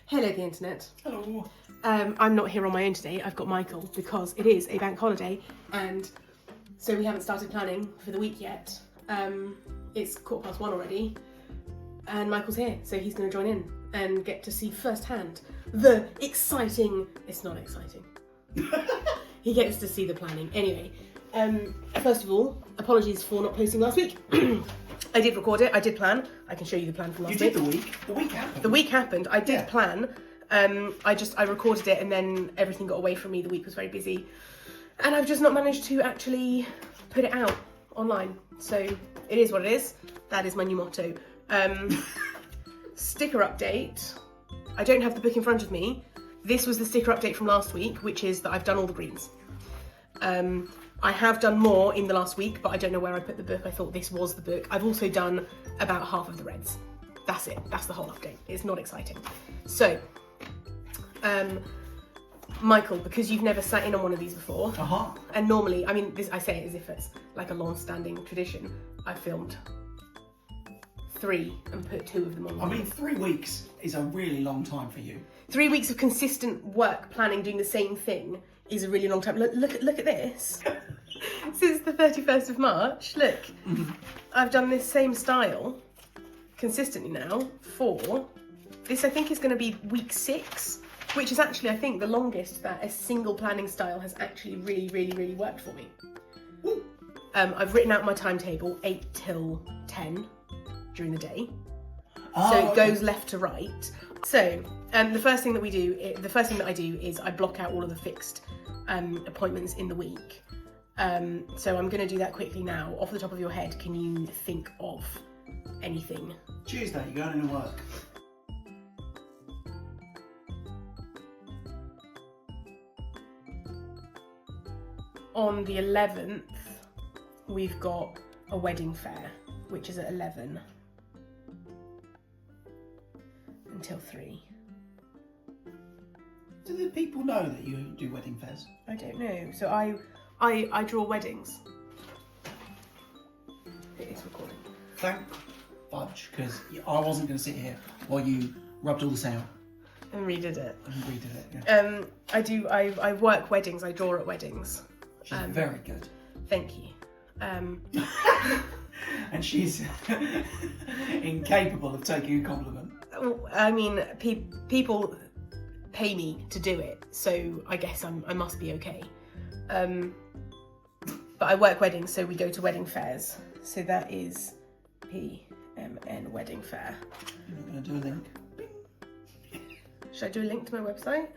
Hello, the internet. Hello. I'm not here on my own today. I've got Michael because it is a bank holiday, and so we haven't started planning for the week yet. It's 1:15 already, and Michael's here, so he's going to join in and get to see firsthand the exciting. It's not exciting. He gets to see the planning anyway. First of all, apologies for not posting last week. I did record it. I did plan. I can show you the plan from last week. You did the week. The week happened. The week happened. I did plan. I recorded it and then everything got away from me. The week was very busy, and I've just not managed to actually put it out online. So it is what it is. That is my new motto. Sticker update. I don't have the book in front of me. This was the sticker update from last week, which is that I've done all the greens. I have done more in the last week, but I don't know where I put the book. I thought this was the book. I've also done about half of the reds. That's it. That's the whole update. It's not exciting. So, Michael, because you've never sat in on one of these before, and normally, I mean, I say it as if it's like a long-standing tradition. I filmed 3 and put 2 of them on. I mean, 3 weeks is a really long time for you. 3 weeks of consistent work, planning, doing the same thing is a really long time. Look at this. Since the 31st of March, look, I've done this same style consistently now for this. I think is going to be week 6, which is actually, I think, the longest that a single planning style has actually really worked for me. I've written out my timetable 8 till 10 during the day, so it goes left to right. So the first thing that I do is I block out all of the fixed appointments in the week. So I'm going to do that quickly now. Off the top of your head, can you think of anything? Tuesday, you're going into work. On the 11th, we've got a wedding fair, which is at 11 until 3. Do the people know that you do wedding fairs? I don't know. So I draw weddings. It is recording. Thank fudge, because I wasn't going to sit here while you rubbed all this out. And redid it. Yeah. I work weddings. I draw at weddings. She's very good. Thank you. And she's incapable of taking a compliment. I mean, people pay me to do it, so I guess I must be okay. But I work weddings, so we go to wedding fairs. So that is PMN wedding fair. You're not going to do a link? Should I do a link to my website?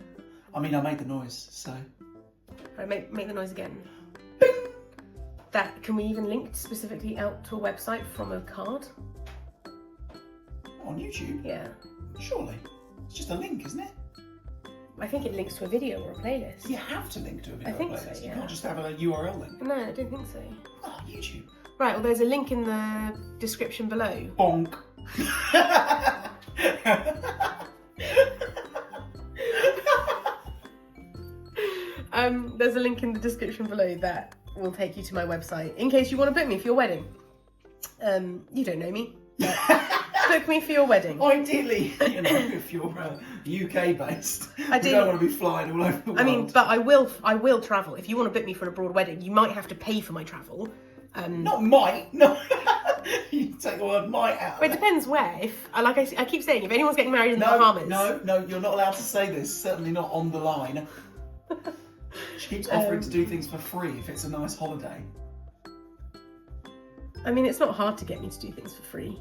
I mean, I made the noise, so. Right, make the noise again. Bing! That, can we even link specifically out to a website from a card? On YouTube? Yeah. Surely. It's just a link, isn't it? I think it links to a video or a playlist. You have to link to a video I think playlist. so, yeah. You can't just have a URL link. No, I don't think so. Oh, YouTube. Right, well, there's a link in the description below. Bonk. There's a link in the description below that will take you to my website in case you want to book me for your wedding. You don't know me. But book me for your wedding. Ideally, if you're UK based, you don't want to be flying all over the world. I mean, but I will travel. If you want to book me for an abroad wedding, you might have to pay for my travel. Not might. No, you take the word might out. But it depends where. If I keep saying, if anyone's getting married in the Bahamas, no, you're not allowed to say this. Certainly not on the line. She keeps offering to do things for free if it's a nice holiday. I mean, it's not hard to get me to do things for free.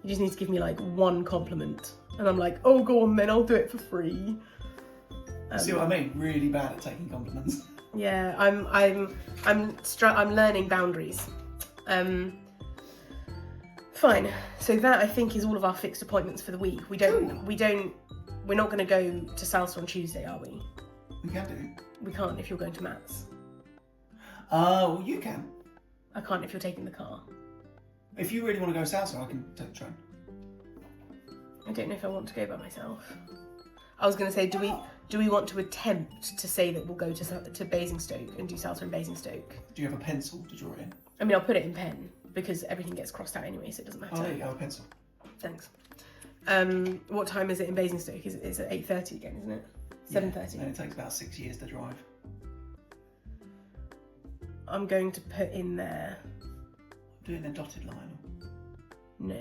You just need to give me like one compliment, and I'm like, oh, go on then, I'll do it for free. See what I mean? Really bad at taking compliments. Yeah, I'm learning boundaries. Fine. So that I think is all of our fixed appointments for the week. We're not going to go to Salsa on Tuesday, are we? We can do. We can't if you're going to Matt's. Well, you can. I can't if you're taking the car. If you really want to go south, I can take the train. I don't know if I want to go by myself. I was going to say, do we want to attempt to say that we'll go to Basingstoke and do Salsa in Basingstoke? Do you have a pencil to draw it in? I mean, I'll put it in pen because everything gets crossed out anyway, so it doesn't matter. Oh, there you go, a pencil. Thanks. What time is it in Basingstoke? It's at 8:30 again, isn't it? 7:30. And it takes about 6 years to drive. I'm going to put in there. Doing a dotted line. No.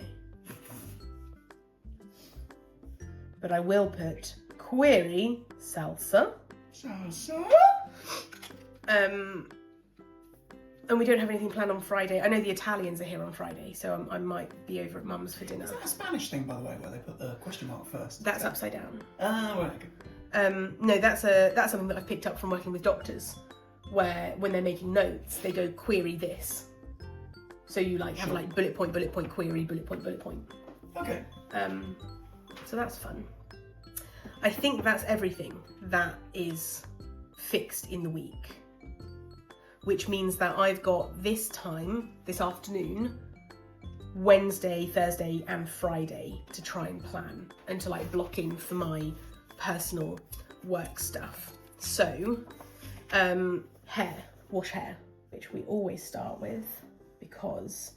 But I will put query salsa. Salsa. And we don't have anything planned on Friday. I know the Italians are here on Friday, so I might be over at Mum's for dinner. Is that a Spanish thing, by the way, where they put the question mark first? That's upside down. Ah, right. No, that's something that I've picked up from working with doctors, where when they're making notes, they go query this. So you like have like bullet point, query, bullet point. Okay. So that's fun. I think that's everything that is fixed in the week, which means that I've got this time, this afternoon, Wednesday, Thursday and Friday to try and plan and to like block in for my personal work stuff. So, wash hair, which we always start with because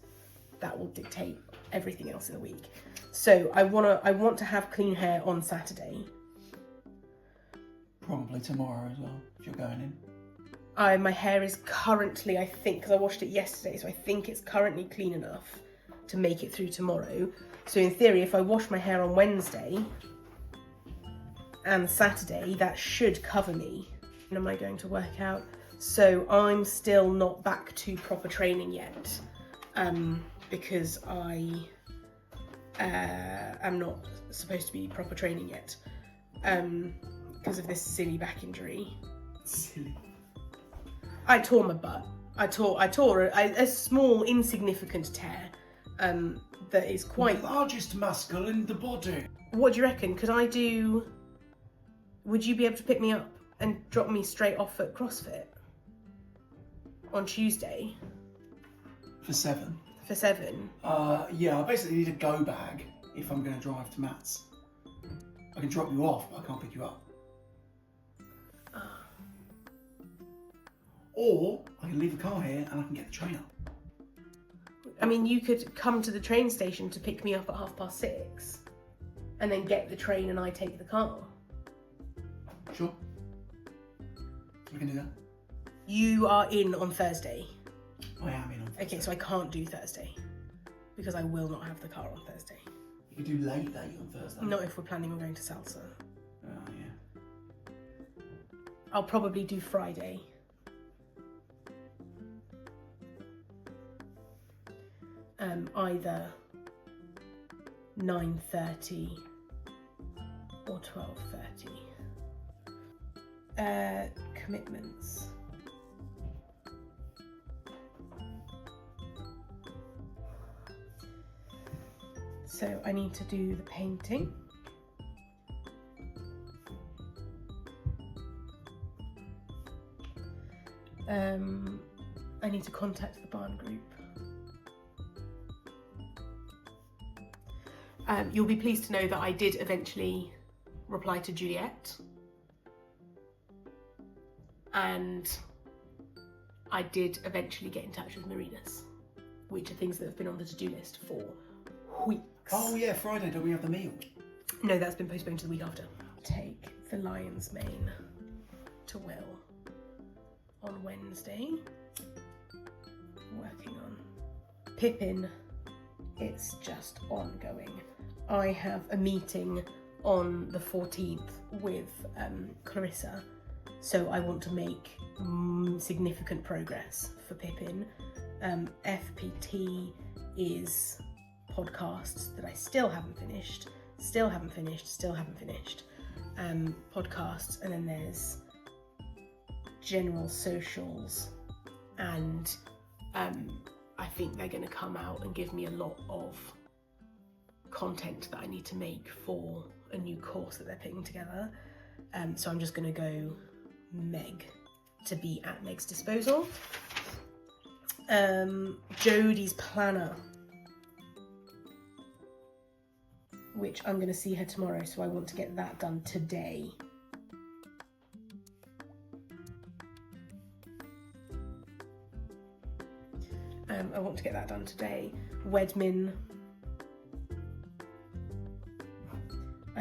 that will dictate everything else in the week. So I want to have clean hair on Saturday. Probably tomorrow as well, if you're going in. My hair is currently, I think, because I washed it yesterday, so I think it's currently clean enough to make it through tomorrow. So in theory, if I wash my hair on Wednesday and Saturday, that should cover me. And am I going to work out? So I'm still not back to proper training yet, because I am not supposed to be proper training yet, because of this silly back injury. Silly. I tore my butt. I tore a small, insignificant tear that is quite... The largest muscle in the body. What do you reckon? Would you be able to pick me up and drop me straight off at CrossFit on Tuesday? For 7? For 7? Yeah, I basically need a go bag if I'm going to drive to Matt's. I can drop you off, but I can't pick you up. Or I can leave the car here and I can get the train up. I mean, you could come to the train station to pick me up at 6:30 and then get the train and I take the car. Sure. We can do that. You are in on Thursday. I am in on Thursday. Okay, so I can't do Thursday because I will not have the car on Thursday. You could do late on Thursday. Not if we're planning on going to salsa. Oh, yeah. I'll probably do Friday. Either 9:30 or 12:30. Commitments. So I need to do the painting. I need to contact the barn group. You'll be pleased to know that I did eventually reply to Juliet, and I did eventually get in touch with Marina's, which are things that have been on the to-do list for weeks. Oh yeah, Friday, don't we have the meal? No, that's been postponed to the week after. Take the lion's mane to Will on Wednesday. Working on Pippin. It's just ongoing. I have a meeting on the 14th with Clarissa, so I want to make significant progress for Pippin. FPT is podcasts that I still haven't finished. Podcasts, and then there's general socials, and I think they're going to come out and give me a lot of content that I need to make for a new course that they're putting together. So I'm just going to go Meg to be at Meg's disposal. Jodie's planner, which I'm going to see her tomorrow, so I want to get that done today.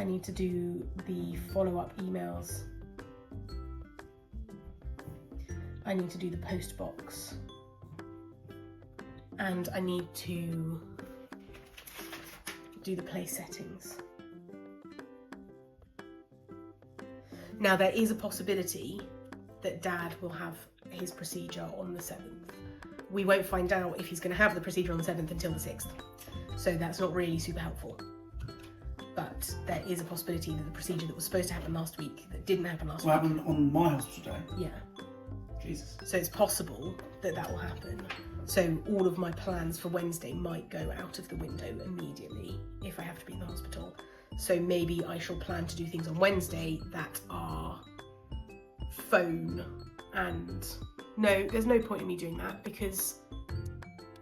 I need to do the follow-up emails. I need to do the post box. And I need to do the place settings. Now there is a possibility that Dad will have his procedure on the 7th. We won't find out if he's going to have the procedure on the 7th until the 6th. So that's not really super helpful. But there is a possibility that the procedure that was supposed to happen last week, that didn't happen last week. What happened on my hospital day? Yeah. Jesus. So it's possible that that will happen. So all of my plans for Wednesday might go out of the window immediately if I have to be in the hospital. So maybe I shall plan to do things on Wednesday that are phone and... No, there's no point in me doing that because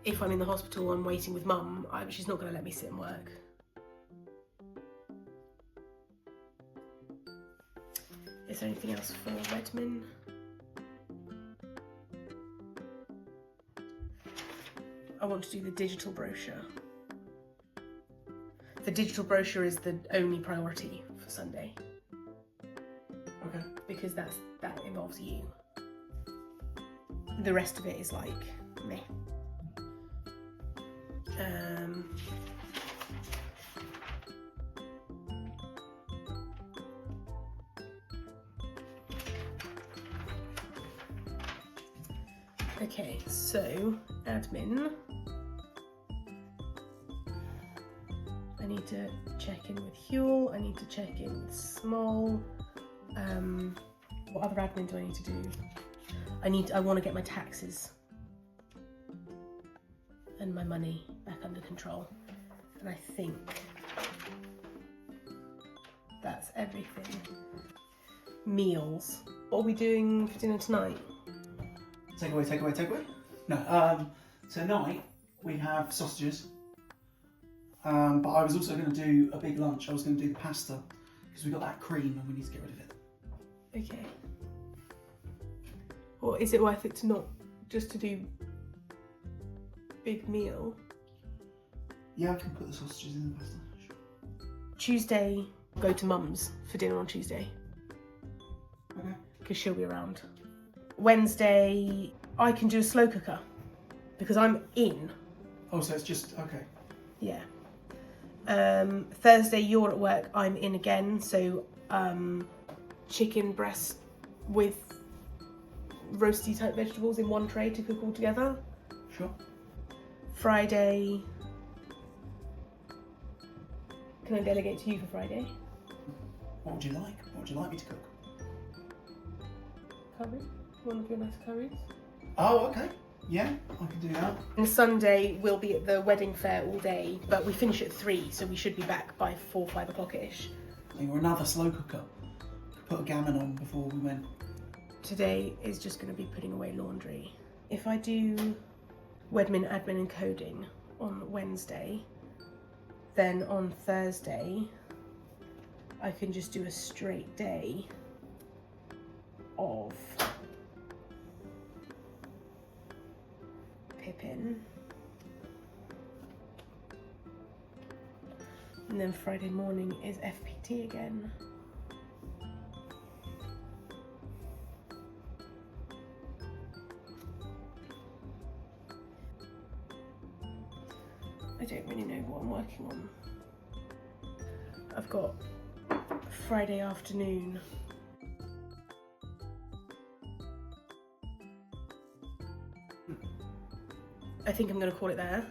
if I'm in the hospital and waiting with Mum, she's not going to let me sit and work. Is there anything else for Redmond? I want to do the digital brochure. The digital brochure is the only priority for Sunday. Okay. Because that involves you. The rest of it is like meh. Okay, so admin. I need to check in with Huel. I need to check in with Small. What other admin do I need to do? I want to get my taxes and my money back under control. And I think that's everything. Meals. What are we doing for dinner tonight? Takeaway. No, tonight we have sausages. But I was also going to do a big lunch. I was going to do the pasta because we got that cream and we need to get rid of it. Okay. Or is it worth it to not just to do big meal? Yeah, I can put the sausages in the pasta. Sure. Tuesday, go to Mum's for dinner on Tuesday. Okay. Because she'll be around. Wednesday, I can do a slow cooker because I'm in. Oh, so it's just, okay. Yeah. Thursday, you're at work, I'm in again. So chicken breast with roasty type vegetables in one tray to cook all together. Sure. Friday, can I delegate to you for Friday? What would you like? What would you like me to cook? Curry? One of your nice curries? Oh, okay. Yeah, I can do that. And Sunday, we'll be at the wedding fair all day, but we finish at 3, so we should be back by 4, 5 o'clock-ish. Or another slow cooker. Put a gammon on before we went. Today is just going to be putting away laundry. If I do Wedmin, admin and coding on Wednesday, then on Thursday, I can just do a straight day of Pippin. And then Friday morning is FPT again. I don't really know what I'm working on. I've got Friday afternoon. I think I'm going to call it there.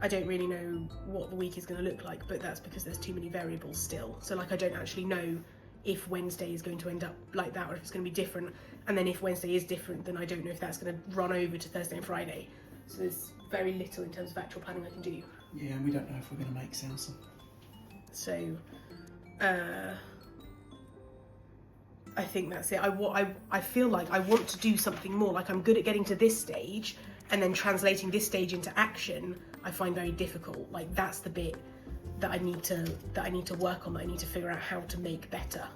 I don't really know what the week is going to look like, but that's because there's too many variables still. So like I don't actually know if Wednesday is going to end up like that or if it's going to be different. And then if Wednesday is different, then I don't know if that's going to run over to Thursday and Friday. So there's very little in terms of actual planning I can do. Yeah, and we don't know if we're going to make salsa. So, I think that's it. I feel like I want to do something more. Like I'm good at getting to this stage and then translating this stage into action. I find very difficult. Like that's the bit that I need to work on. That I need to figure out how to make better.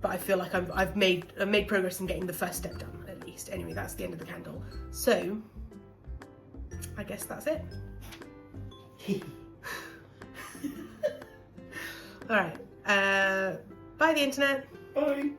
But I feel like I've made progress in getting the first step done at least. Anyway, that's the end of the candle. So, I guess that's it. All right. Bye, the internet. Bye.